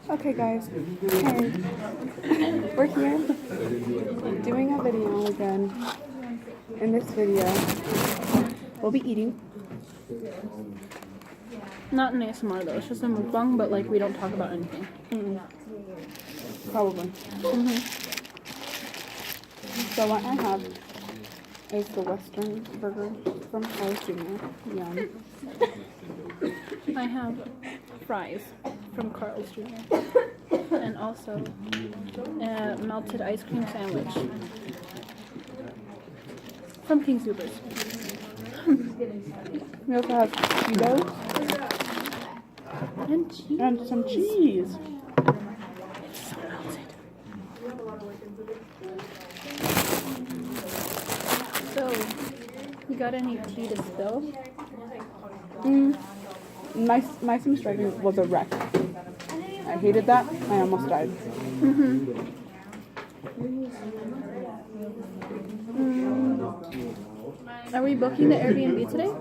Okay guys, hey, we're here doing a video again. In this video, we'll be eating. Not an ASMR though, it's just a mukbang, but like we don't talk about anything. Probably. So what I have is the Western burger from Carl's Jr. Yum. I have fries from Carl's Jr. and also a melted ice cream sandwich from King Soopers. We also have Cheetos and some cheese. It's so melted. So, you got any tea to spill? My sim striking was a wreck. I hated that. I almost died. Are we booking the Airbnb today?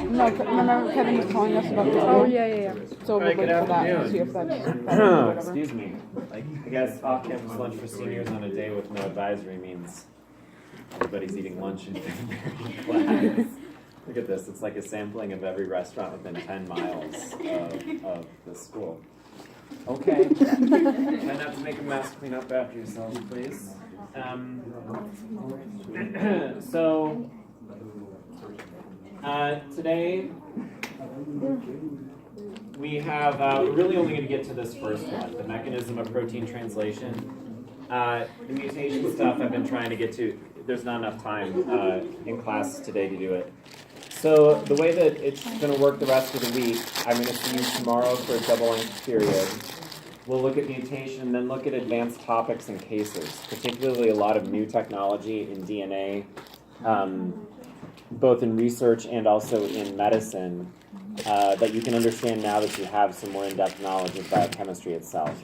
No, remember Kevin was telling us about the Yeah. So we'll wait for that and see if that's whatever. Excuse me. I guess off-campus lunch for seniors on a day with no advisory means everybody's eating lunch in class. Look at this. It's like a sampling of every restaurant within 10 miles of the school. Okay. Try not to make a mess. Clean up after yourselves, please. Today we have, we're really only going to get to this first one, the mechanism of protein translation. The mutation stuff I've been trying to get to, there's not enough time in class today to do it. So the way that it's going to work the rest of the week, I'm going to see you tomorrow for a double-length period. We'll look at mutation and then look at advanced topics and cases, particularly a lot of new technology in DNA, both in research and also in medicine, that you can understand now that you have some more in-depth knowledge of biochemistry itself.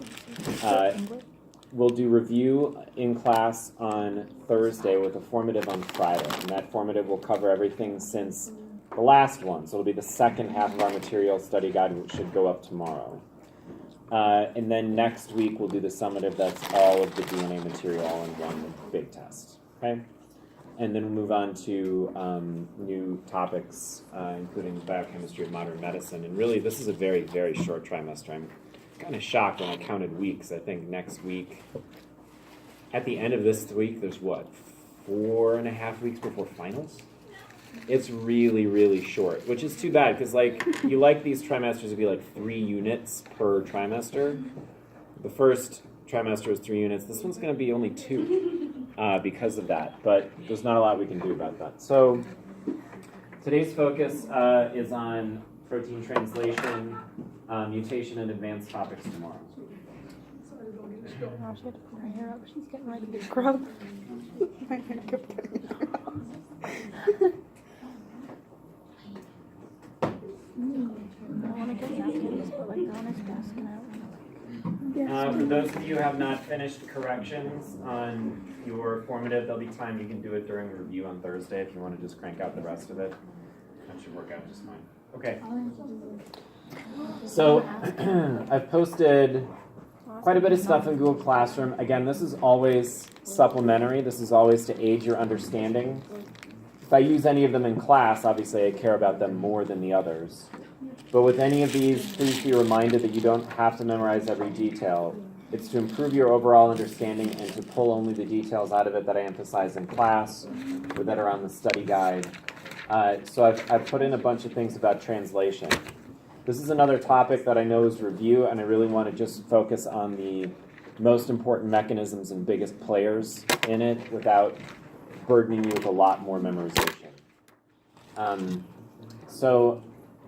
We'll do review in class on Thursday with a formative on Friday, and that formative will cover everything since the last one, so it'll be the second half of our material study guide, which should go up tomorrow. And then next week we'll do the summative, that's all of the DNA material all in one big test, okay? And then we'll move on to new topics, including biochemistry of modern medicine. And really, this is a very, very short trimester. I'm kind of shocked when I counted weeks. I think next week, at the end of this week, there's what, 4.5 weeks before finals? It's really, really short, which is too bad, because like you like these trimesters to be like 3 units per trimester. The first trimester is 3 units. This one's going to be only 2 because of that, but there's not a lot we can do about that. So today's focus is on protein translation, mutation, and advanced topics tomorrow. She had to put her hair up. She's getting ready to scrub. My hair kept getting I want to get napkins, but like they're on his desk and I don't For those of you who have not finished corrections on your formative, there'll be time you can do it during review on Thursday if you want to just crank out the rest of it. That should work out just fine. Okay. So I've posted quite a bit of stuff in Google Classroom. Again, this is always supplementary. This is always to aid your understanding. If I use any of them in class, obviously I care about them more than the others. But with any of these, please be reminded that you don't have to memorize every detail. It's to improve your overall understanding and to pull only the details out of it that I emphasize in class or that are on the study guide. So I've put in a bunch of things about translation. This is another topic that I know is review, and I really want to just focus on the most important mechanisms and biggest players in it without burdening you with a lot more memorization. So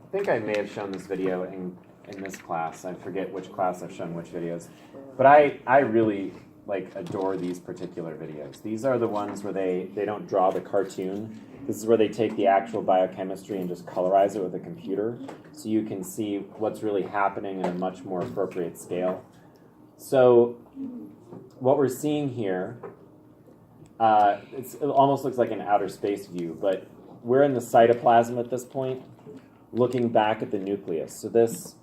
I think I may have shown this video in this class. I forget which class I've shown which videos. But I really adore these particular videos. These are the ones where they don't draw the cartoon. This is where they take the actual biochemistry and just colorize it with a computer so you can see what's really happening in a much more appropriate scale. So what we're seeing here, it almost looks like an outer space view, but we're in the cytoplasm at this point, looking back at the nucleus. So this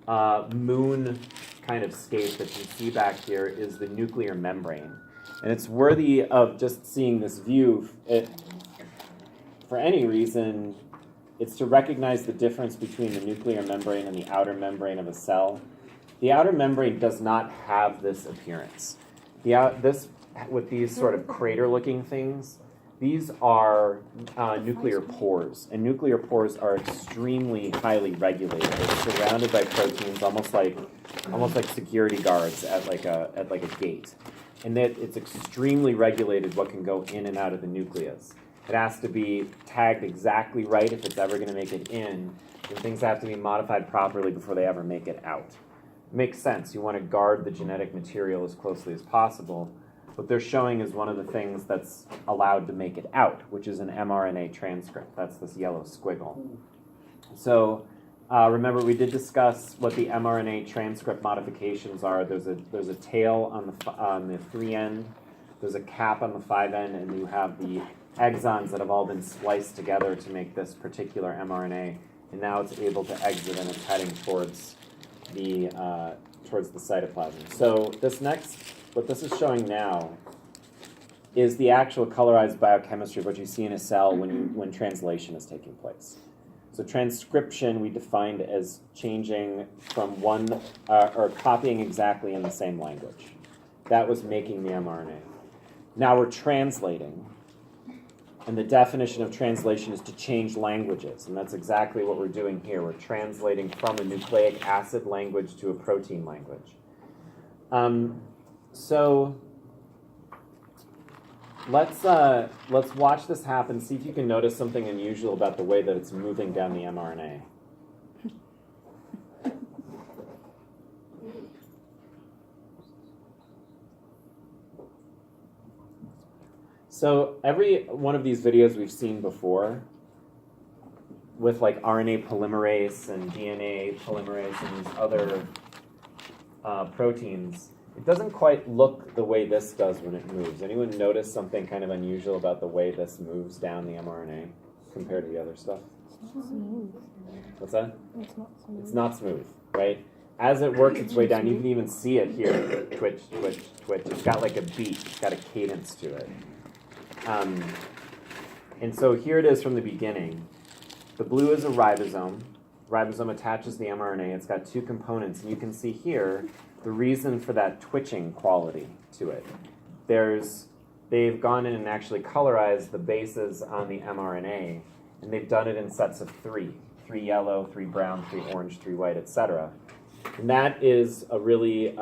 moon kind of scape that you see back here is the nuclear membrane. And it's worthy of just seeing this view. For any reason, it's to recognize the difference between the nuclear membrane and the outer membrane of a cell. The outer membrane does not have this appearance. With these sort of crater-looking things, these are nuclear pores, and nuclear pores are extremely highly regulated. They're surrounded by proteins, almost like security guards at like a gate, and that it's extremely regulated what can go in and out of the nucleus. It has to be tagged exactly right if it's ever going to make it in, and things have to be modified properly before they ever make it out. It makes sense. You want to guard the genetic material as closely as possible. What they're showing is one of the things that's allowed to make it out, which is an mRNA transcript. That's this yellow squiggle. So remember, we did discuss what the mRNA transcript modifications are. There's a tail on the 3 end, there's a cap on the 5 end, and you have the exons that have all been spliced together to make this particular mRNA. And now it's able to exit, and it's heading towards the cytoplasm. So what this is showing now is the actual colorized biochemistry of what you see in a cell when translation is taking place. So transcription we defined as changing from one or copying exactly in the same language. That was making the mRNA. Now we're translating, and the definition of translation is to change languages, and that's exactly what we're doing here. We're translating from a nucleic acid language to a protein language. So let's watch this happen. See if you can notice something unusual about the way that it's moving down the mRNA. So every one of these videos we've seen before with like RNA polymerase and DNA polymerase and these other proteins, it doesn't quite look the way this does when it moves. Anyone notice something kind of unusual about the way this moves down the mRNA compared to the other stuff? It's not smooth. What's that? It's not smooth. It's not smooth, right? As it works its way down, you can even see it here. Twitch, twitch, twitch. It's got like a beat. It's got a cadence to it. And so here it is from the beginning. The blue is a ribosome. Ribosome attaches the mRNA. It's got 2 components. And you can see here the reason for that twitching quality to it. They've gone in and actually colorized the bases on the mRNA, and they've done it in sets of 3. 3 yellow, 3 brown, 3 orange, 3 white, etc. And that is a really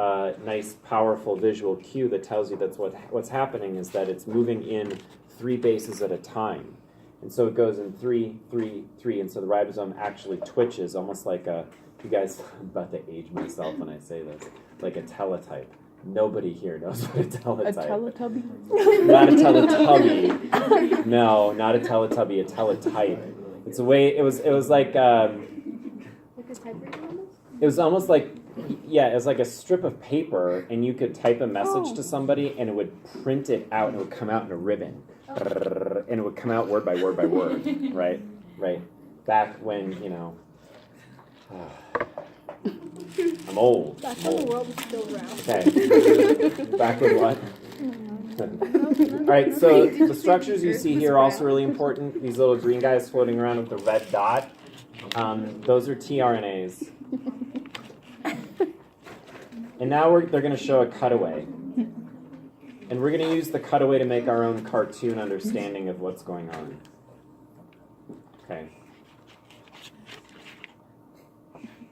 nice, powerful visual cue that tells you that's what's happening is that it's moving in 3 bases at a time. And so it goes in 3, 3, 3, and so the ribosome actually twitches, almost like you guys, I'm about to age myself when I say this, like a teletype. Nobody here knows what a teletype. A Teletubby? Not a Teletubby. No, not a Teletubby, a teletype. It's a way, it was like... Like a typewriter almost? It was almost like, it was like a strip of paper, and you could type a message to somebody, and it would print it out, and it would come out in a ribbon. And it would come out word by word by word, right? Right. Back when, I'm old. Back when the world was still round. Okay. Back when what? All right, so the structures you see here are also really important. These little green guys floating around with the red dot, those are tRNAs. And now they're going to show a cutaway. And we're going to use the cutaway to make our own cartoon understanding of what's going on. Okay.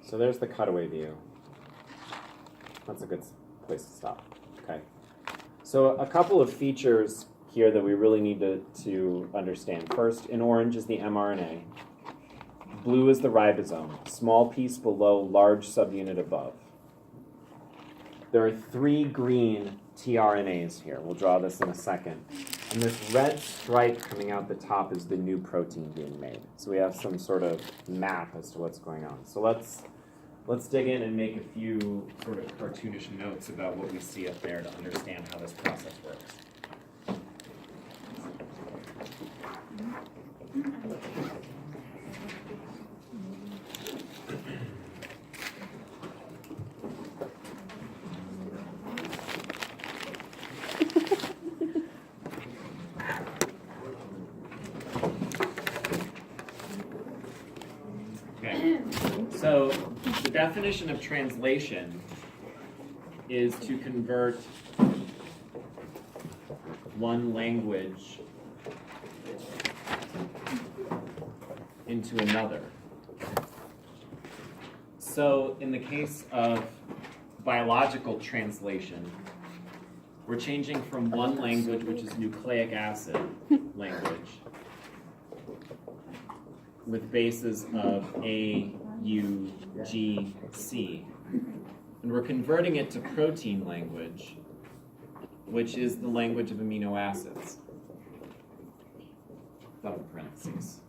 So there's the cutaway view. That's a good place to stop. Okay. So a couple of features here that we really need to understand. First, in orange is the mRNA. Blue is the ribosome. Small piece below, large subunit above. There are 3 green tRNAs here. We'll draw this in a second. And this red stripe coming out the top is the new protein being made. So we have some sort of map as to what's going on. So let's dig in and make a few sort of cartoonish notes about what we see up there to understand how this process works. definition of translation is to convert one language into another. So in the case of biological translation, we're changing from one language, which is nucleic acid language, with bases of A, U, G, C. And we're converting it to protein language, which is the language of amino acids. Double parentheses.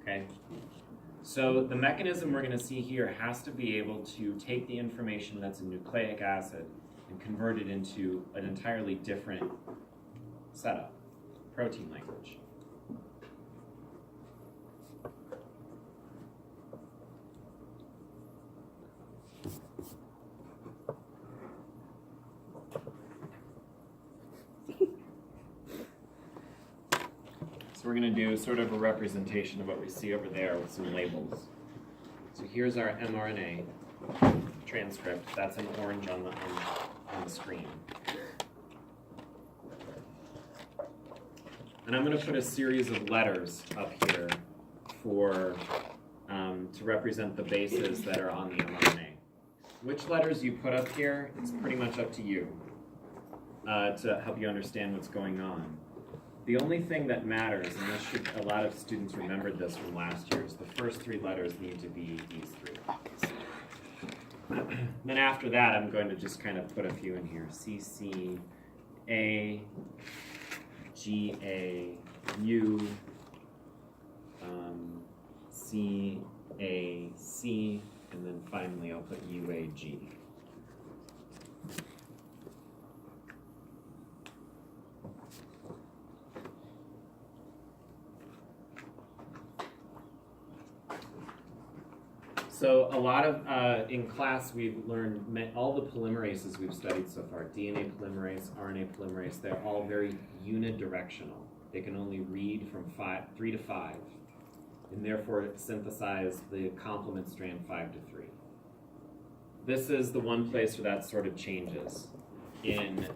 Okay? So the mechanism we're going to see here has to be able to take the information that's a nucleic acid and convert it into an entirely different setup, protein language. So we're going to do sort of a representation of what we see over there with some labels. So here's our mRNA transcript. That's in orange on the screen. And I'm going to put a series of letters up here for to represent the bases that are on the mRNA. Which letters you put up here, it's pretty much up to you to help you understand what's going on. The only thing that matters, and this should, a lot of students remembered this from last year, is the first three letters need to be these three. Then after that, I'm going to just kind of put a few in here. C, C, A, G, A, U, C, A, C, and then finally I'll put U, A, G. So a lot of, in class, we've learned all the polymerases we've studied so far, DNA polymerase, RNA polymerase, they're all very unidirectional. They can only read from 3 to 5, and therefore synthesize the complement strand 5 to 3. This is the one place where that sort of changes. In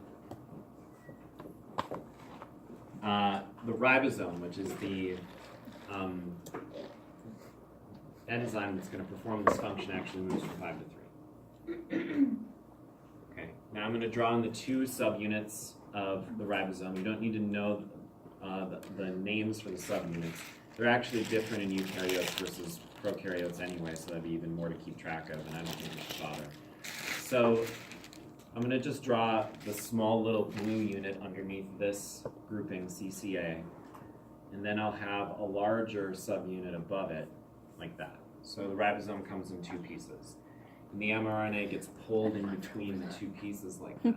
the ribosome, which is the enzyme that's going to perform this function, actually moves from 5 to 3. Okay, now I'm going to draw in the two subunits of the ribosome. You don't need to know the names for the subunits. They're actually different in eukaryotes versus prokaryotes anyway, so that'd be even more to keep track of, and I don't think we should bother. So I'm going to just draw the small little blue unit underneath this grouping, CCA, and then I'll have a larger subunit above it, like that. So the ribosome comes in two pieces. And the mRNA gets pulled in between the two pieces like that.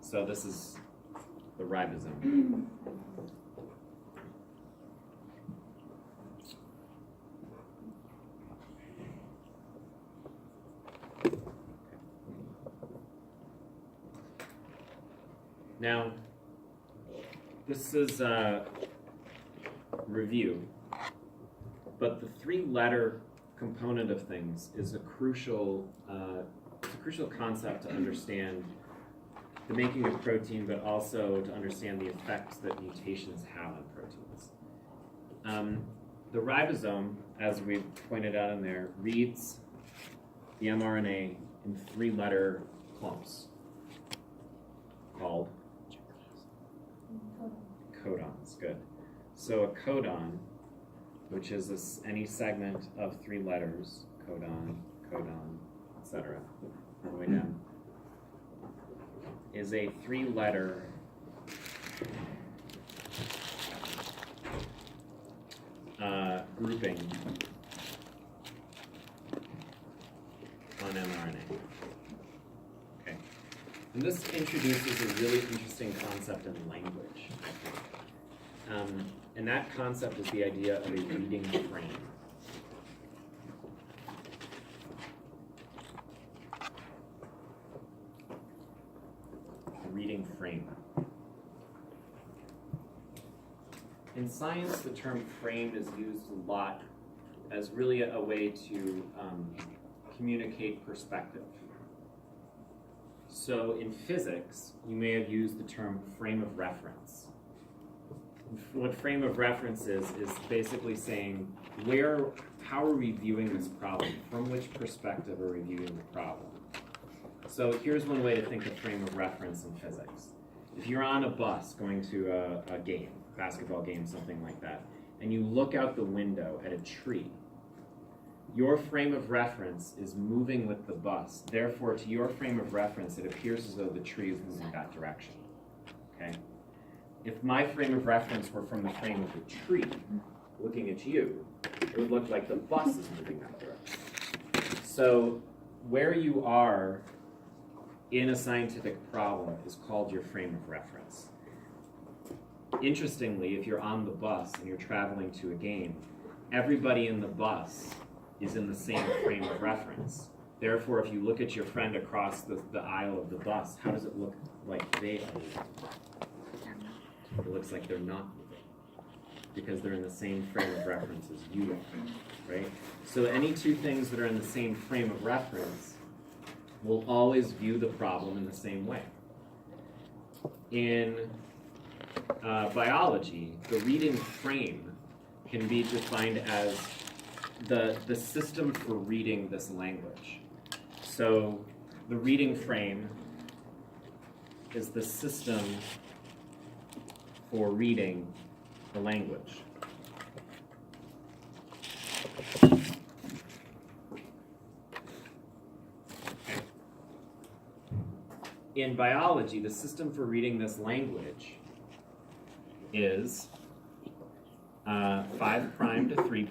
So this is the ribosome. Now, this is review, but the three-letter component of things is a crucial concept to understand the making of protein, but also to understand the effects that mutations have on proteins. The ribosome, as we pointed out in there, reads the mRNA in three-letter clumps called codons. Good. So a codon, which is any segment of three letters, codon, codon, etc., all the way down, is a three-letter grouping on mRNA. Okay. And this introduces a really interesting concept in language. And that concept is the idea of a reading frame. A reading frame. In science, the term frame is used a lot as really a way to communicate perspective. So in physics, you may have used the term frame of reference. What frame of reference is basically saying how are we viewing this problem? From which perspective are we viewing the problem? So here's one way to think of frame of reference in physics. If you're on a bus going to a game, basketball game, something like that, and you look out the window at a tree, your frame of reference is moving with the bus. Therefore, to your frame of reference, it appears as though the tree is moving that direction. Okay? If my frame of reference were from the frame of the tree, looking at you, it would look like the bus is moving that direction. So where you are in a scientific problem is called your frame of reference. Interestingly, if you're on the bus and you're traveling to a game, everybody in the bus is in the same frame of reference. Therefore, if you look at your friend across the aisle of the bus, how does it look like they are moving? It looks like they're not moving, because they're in the same frame of reference as you are, right? So any two things that are in the same frame of reference will always view the problem in the same way. In biology, the reading frame can be defined as the system for reading this language. So the reading frame is the system for reading the language. Okay. In biology, the system for reading this language is 5' to 3'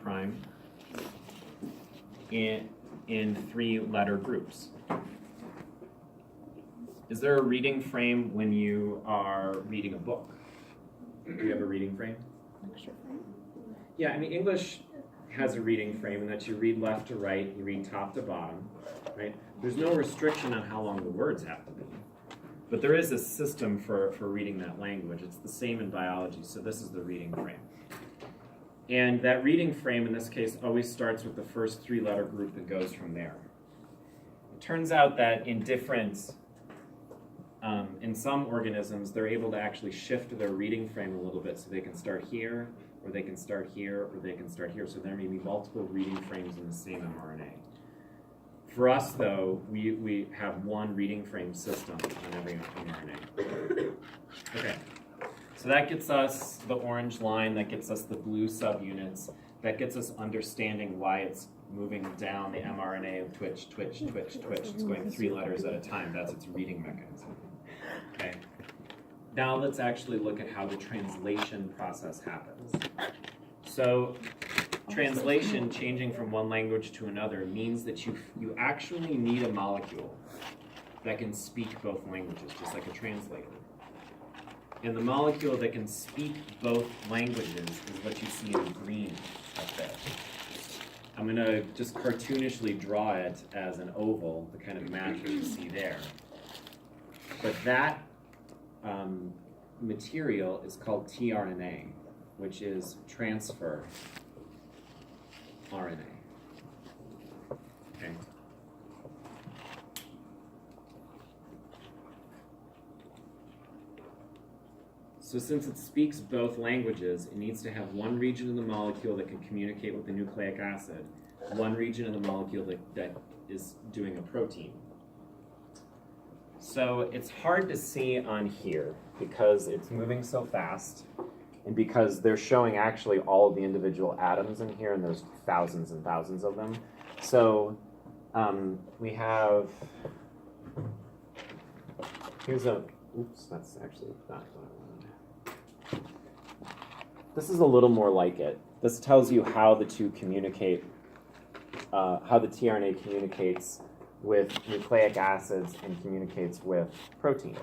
in 3-letter groups. Is there a reading frame when you are reading a book? Do you have a reading frame? Extra frame? Yeah, I mean, English has a reading frame in that you read left to right, you read top to bottom, right? There's no restriction on how long the words have to be. But there is a system for reading that language. It's the same in biology, so this is the reading frame. And that reading frame, in this case, always starts with the first 3-letter group and goes from there. It turns out that in some organisms, they're able to actually shift their reading frame a little bit, so they can start here, or they can start here, or they can start here. So there may be multiple reading frames in the same mRNA. For us, though, we have one reading frame system on every mRNA. Okay, so that gets us the orange line, that gets us the blue subunits, that gets us understanding why it's moving down the mRNA of twitch, twitch, twitch, twitch. It's going 3 letters at a time. That's its reading mechanism. Okay. Now let's actually look at how the translation process happens. So translation, changing from one language to another, means that you actually need a molecule that can speak both languages, just like a translator. And the molecule that can speak both languages is what you see in green up there. I'm going to just cartoonishly draw it as an oval, the kind of match that you see there. But that material is called tRNA, which is transfer RNA. Okay. So since it speaks both languages, it needs to have one region of the molecule that can communicate with the nucleic acid, one region of the molecule that is doing a protein. So it's hard to see on here because it's moving so fast, and because they're showing actually all of the individual atoms in here, and there's thousands and thousands of them. So we have, here's a, oops, that's actually not what I wanted. This is a little more like it. This tells you how the two communicate, how the tRNA communicates with nucleic acids and communicates with protein.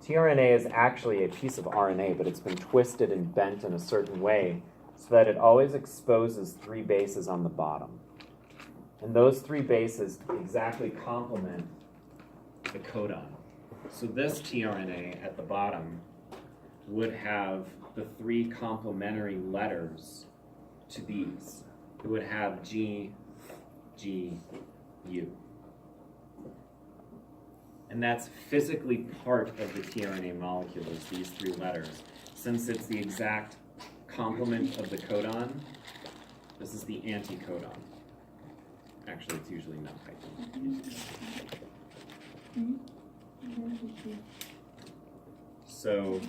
tRNA is actually a piece of RNA, but it's been twisted and bent in a certain way so that it always exposes 3 bases on the bottom. And those 3 bases exactly complement the codon. So this tRNA at the bottom would have the 3 complementary letters to these. It would have G, G, U. And that's physically part of the tRNA molecule, is these 3 letters. Since it's the exact complement of the codon, this is the anticodon. Actually, it's usually not hyphen. So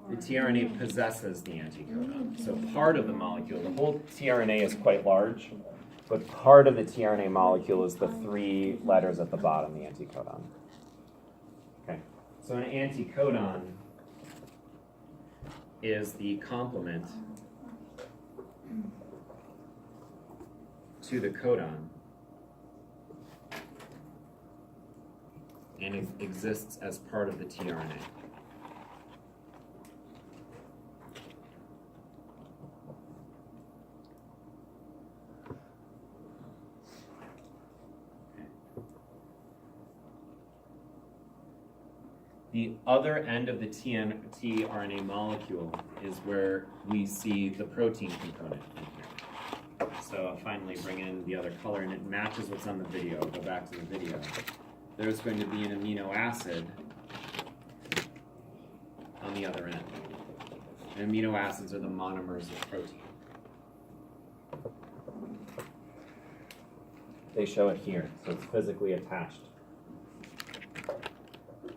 the tRNA possesses the anticodon. So part of the molecule, the whole tRNA is quite large, but part of the tRNA molecule is the 3 letters at the bottom, the anticodon. Okay, so an anticodon is the complement to the codon, and it exists as part of the tRNA. The other end of the tRNA molecule is where we see the protein component in here. So I'll finally bring in the other color, and it matches what's on the video. Go back to the video. There's going to be an amino acid on the other end. And amino acids are the monomers of protein. They show it here, so it's physically attached.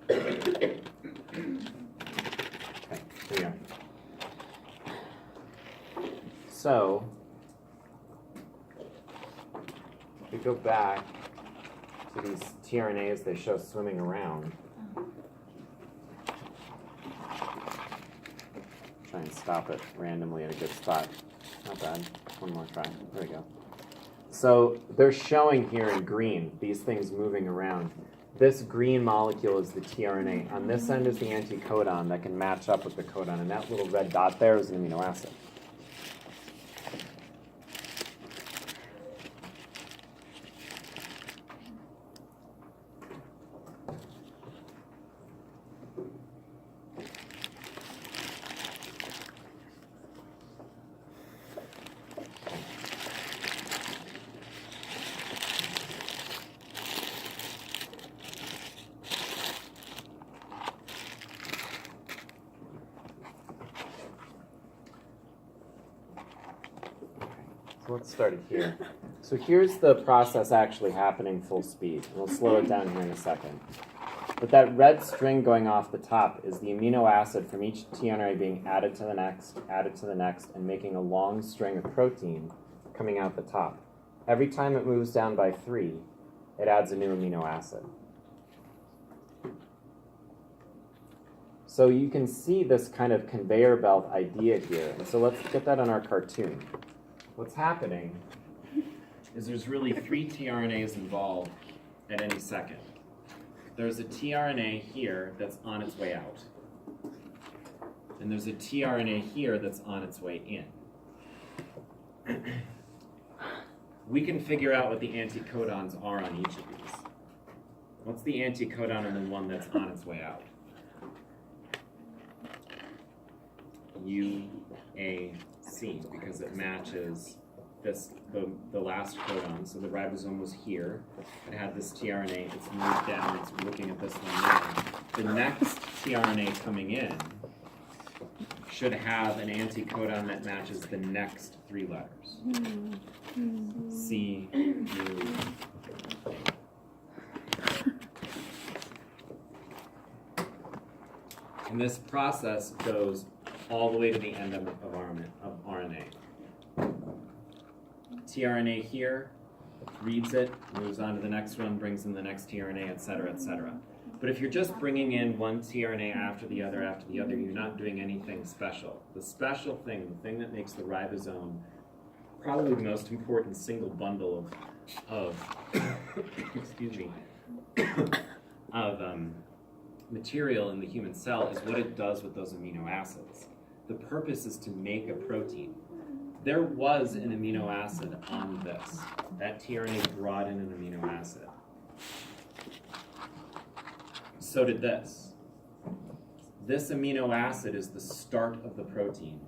Okay, here we are. So, if we go back to these tRNAs they show swimming around, try and stop it randomly at a good spot. Not bad. One more try. There we go. So they're showing here in green these things moving around. This green molecule is the tRNA. On this end is the anticodon that can match up with the codon, and that little red dot there is an amino acid. Let's start it here. So here's the process actually happening full speed. We'll slow it down here in a second. But that red string going off the top is the amino acid from each tRNA being added to the next, and making a long string of protein coming out the top. Every time it moves down by 3, it adds a new amino acid. So you can see this kind of conveyor belt idea here. And so let's get that on our cartoon. What's happening is there's really 3 tRNAs involved at any second. There's a tRNA here that's on its way out. And there's a tRNA here that's on its way in. We can figure out what the anticodons are on each of these. What's the anticodon on the one that's on its way out? UAC, because it matches this the last codon. So the ribosome was here. It had this tRNA. It's moved down. It's looking at this one now. The next tRNA coming in should have an anticodon that matches the next 3 letters. C, U. And this process goes all the way to the end of RNA. tRNA here reads it, moves on to the next one, brings in the next tRNA, etc., etc. But if you're just bringing in one tRNA after the other, you're not doing anything special. The special thing, the thing that makes the ribosome probably the most important single bundle of excuse me, of material in the human cell is what it does with those amino acids. The purpose is to make a protein. There was an amino acid on this. That tRNA brought in an amino acid. So did this. this amino acid is the start of the protein.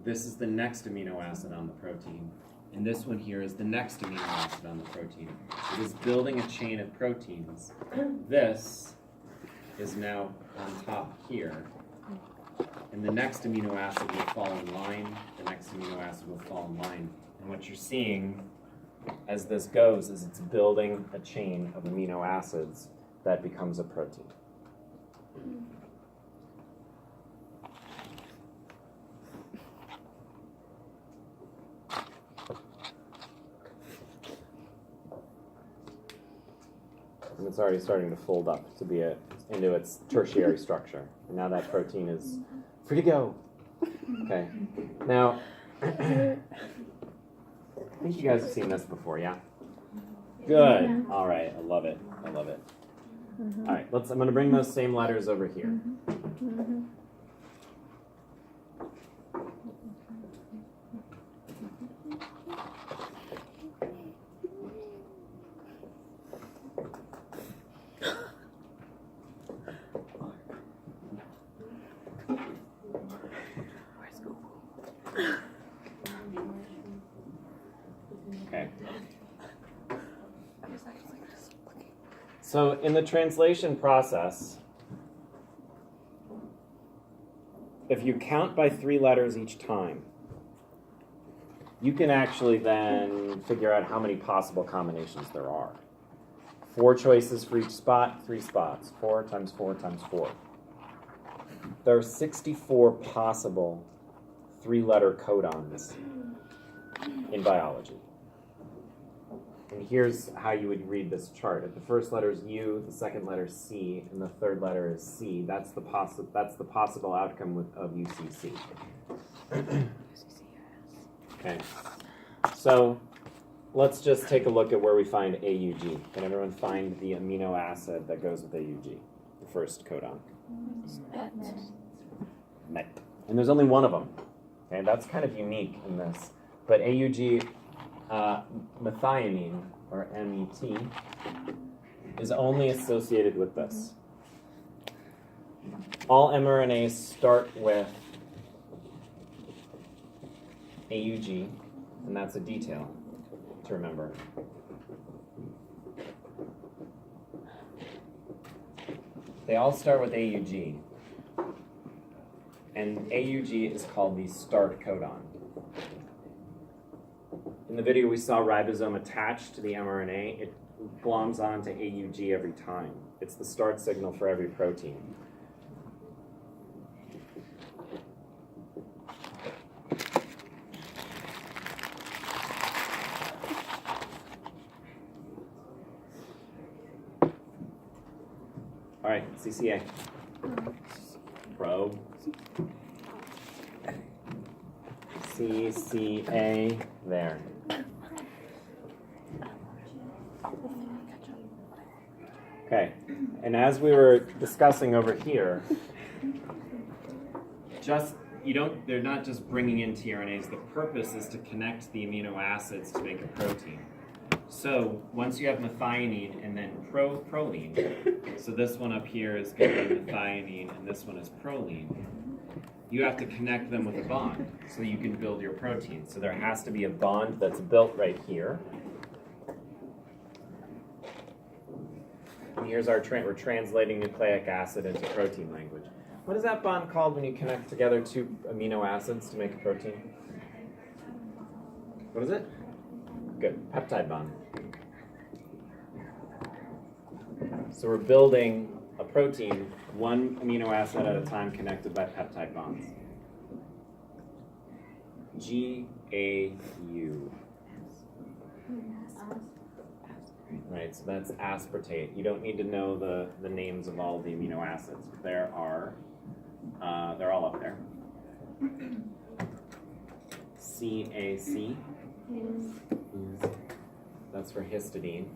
This is the next amino acid on the protein. And this one here is the next amino acid on the protein. It is building a chain of proteins. This is now on top here. And the next amino acid will fall in line. The next amino acid will fall in line. And what you're seeing as this goes is it's building a chain of amino acids that becomes a protein. And it's already starting to fold up to be into its tertiary structure. And now that protein is free to go. Okay. Now, I think you guys have seen this before, yeah? Good. All right. I love it. I love it. All right. I'm going to bring those same letters over here. Okay. So in the translation process, if you count by 3 letters each time, you can actually then figure out how many possible combinations there are. 4 choices for each spot, 3 spots. 4 times 4 times 4. There are 64 possible 3-letter codons in biology. And here's how you would read this chart. If the first letter is U, the second letter is C, and the third letter is C, that's the possible outcome of UCC. Okay. So let's just take a look at where we find AUG. Can everyone find the amino acid that goes with AUG? The first codon. Met. And there's only one of them. Okay, that's kind of unique in this. But AUG, methionine, or MET, is only associated with this. All mRNAs start with AUG, and that's a detail to remember. They all start with AUG, and AUG is called the start codon. In the video we saw ribosome attached to the mRNA. It gloms onto AUG every time. It's the start signal for every protein. All right, CCA. Probe. CCA, there. Okay, and as we were discussing over here, they're not just bringing in tRNAs. The purpose is to connect the amino acids to make a protein. So once you have methionine and then proline, so this one up here is going to be methionine and this one is proline, you have to connect them with a bond so you can build your protein. So there has to be a bond that's built right here. And here's we're translating nucleic acid into protein language. What is that bond called when you connect together 2 amino acids to make a protein? What is it? Good, peptide bond. So we're building a protein, 1 amino acid at a time connected by peptide bonds. GAU. Right, so that's aspartate. You don't need to know the names of all the amino acids. They're all up there. CAC. That's for histidine.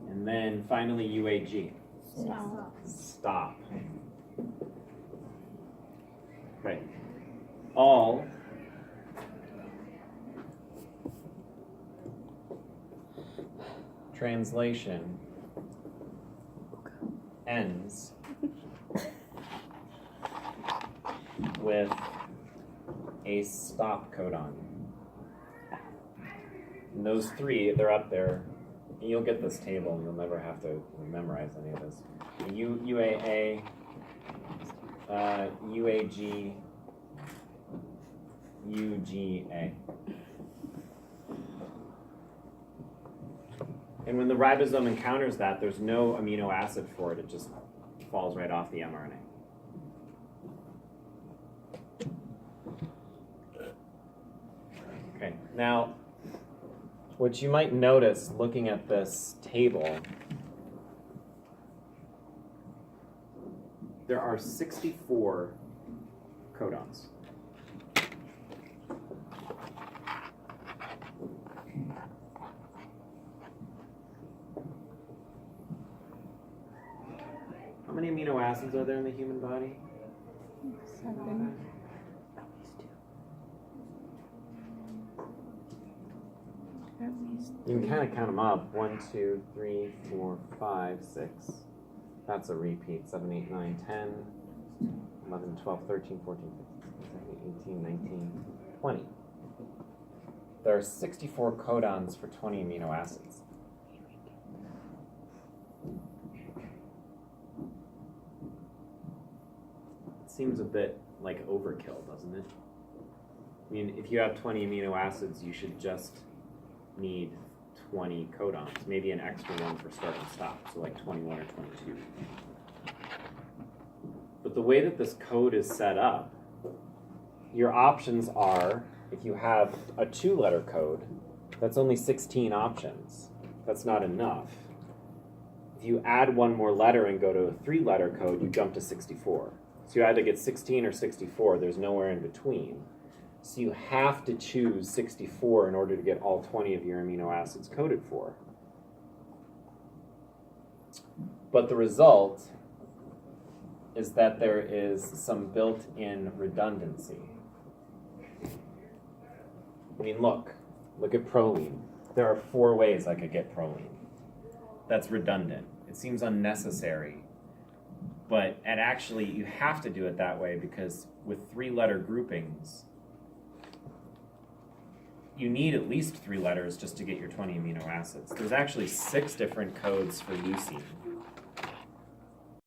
And then finally UAG. Stop. Okay. All translation ends with a stop codon. And those three, they're up there. You'll get this table, and you'll never have to memorize any of this. UAA, UAG, UGA. And when the ribosome encounters that, there's no amino acid for it. It just falls right off the mRNA. Okay, now, what you might notice looking at this table, there are 64 codons. How many amino acids are there in the human body? 7. You can kind of count them up. 1, 2, 3, 4, 5, 6. That's a repeat. 7, 8, 9, 10, 11, 12, 13, 14, 15, 16, 17, 18, 19, 20. There are 64 codons for 20 amino acids. It seems a bit like overkill, doesn't it? I mean, if you have 20 amino acids, you should just need 20 codons, maybe an extra one for start and stop, so like 21 or 22. But the way that this code is set up, your options are, if you have a 2-letter code, that's only 16 options. That's not enough. If you add one more letter and go to a 3-letter code, you jump to 64. So you either get 16 or 64, there's nowhere in between. So you have to choose 64 in order to get all 20 of your amino acids coded for. But the result is that there is some built-in redundancy. I mean, look at proline. There are 4 ways I could get proline. That's redundant. It seems unnecessary. And actually, you have to do it that way because with 3-letter groupings, you need at least 3 letters just to get your 20 amino acids. There's actually 6 different codes for leucine.